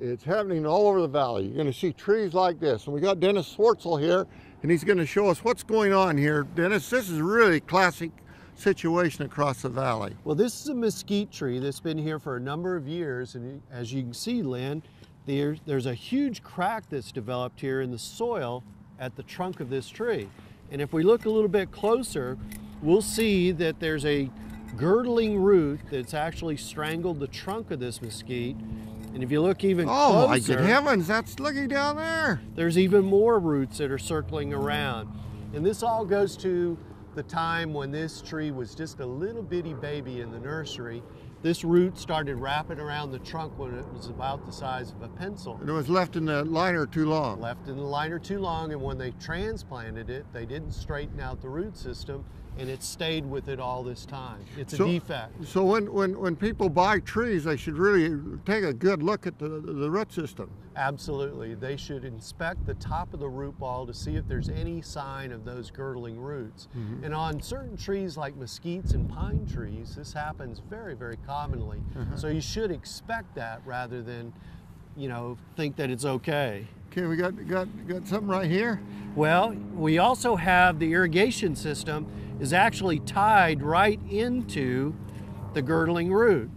It's happening all over the valley. You're going to see trees like this. And we got Dennis Swartzel here, and he's going to show us what's going on here. Dennis, this is a really classic situation across the valley. Well, this is a mesquite tree that's been here for a number of years, and as you can see, Lynn, there's a huge crack that's developed here in the soil at the trunk of this tree. And if we look a little bit closer, we'll see that there's a girdling root that's actually strangled the trunk of this mesquite. And if you look even closer, oh my good heavens, that's looking down there. There's even more roots that are circling around. And this all goes to the time when this tree was just a little bitty baby in the nursery. This root started wrapping around the trunk when it was about the size of a pencil. And it was left in the liner too long. Left in the liner too long, and when they transplanted it, they didn't straighten out the root system, and it stayed with it all this time. It's a defect. So when people buy trees, they should really take a good look at the root system. Absolutely. They should inspect the top of the root ball to see if there's any sign of those girdling roots. Mm-hmm. And on certain trees like mesquites and pine trees, this happens very, very commonly. Mm-hmm. So you should expect that rather than, you know, think that it's okay. Okay, we got something right here. Well, we also have the irrigation system is actually tied right into the girdling root.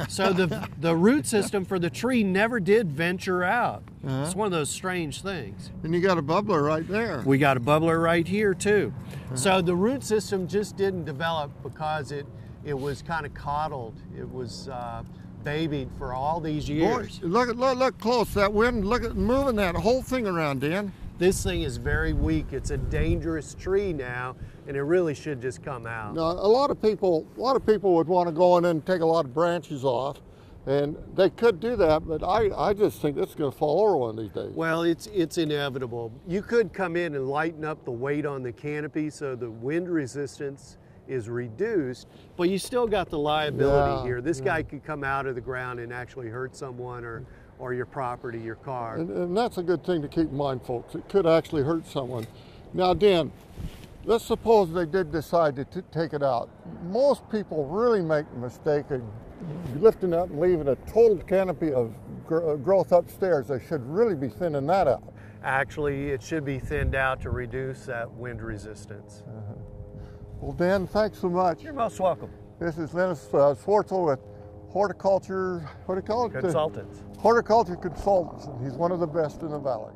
So the root system for the tree never did venture out. Uh-huh. It's one of those strange things. And you got a bubbler right there. We got a bubbler right here too. Uh-huh. So the root system just didn't develop because it was kind of coddled. It was babied for all these years. Boy, look close. That wind, look at moving that whole thing around, Dan. This thing is very weak. It's a dangerous tree now, and it really should just come out. Now, a lot of people would want to go in and take a lot of branches off, and they could do that, but I just think it's going to fall over one of these days. Well, it's inevitable. You could come in and lighten up the weight on the canopy so the wind resistance is reduced, but you still got the liability here. This guy could come out of the ground and actually hurt someone or your property, your car. And that's a good thing to keep in mind, folks. It could actually hurt someone. Now, Dan, let's suppose they did decide to take it out. Most people really make the mistake of lifting up and leaving a total canopy of growth upstairs. They should really be thinning that out. Actually, it should be thinned out to reduce that wind resistance. Uh-huh. Well, Dan, thanks so much. You're most welcome. This is Dennis Swartzel with Horticulture, what do you call it? Consultants. Horticulture Consultants, and he's one of the best in the valley.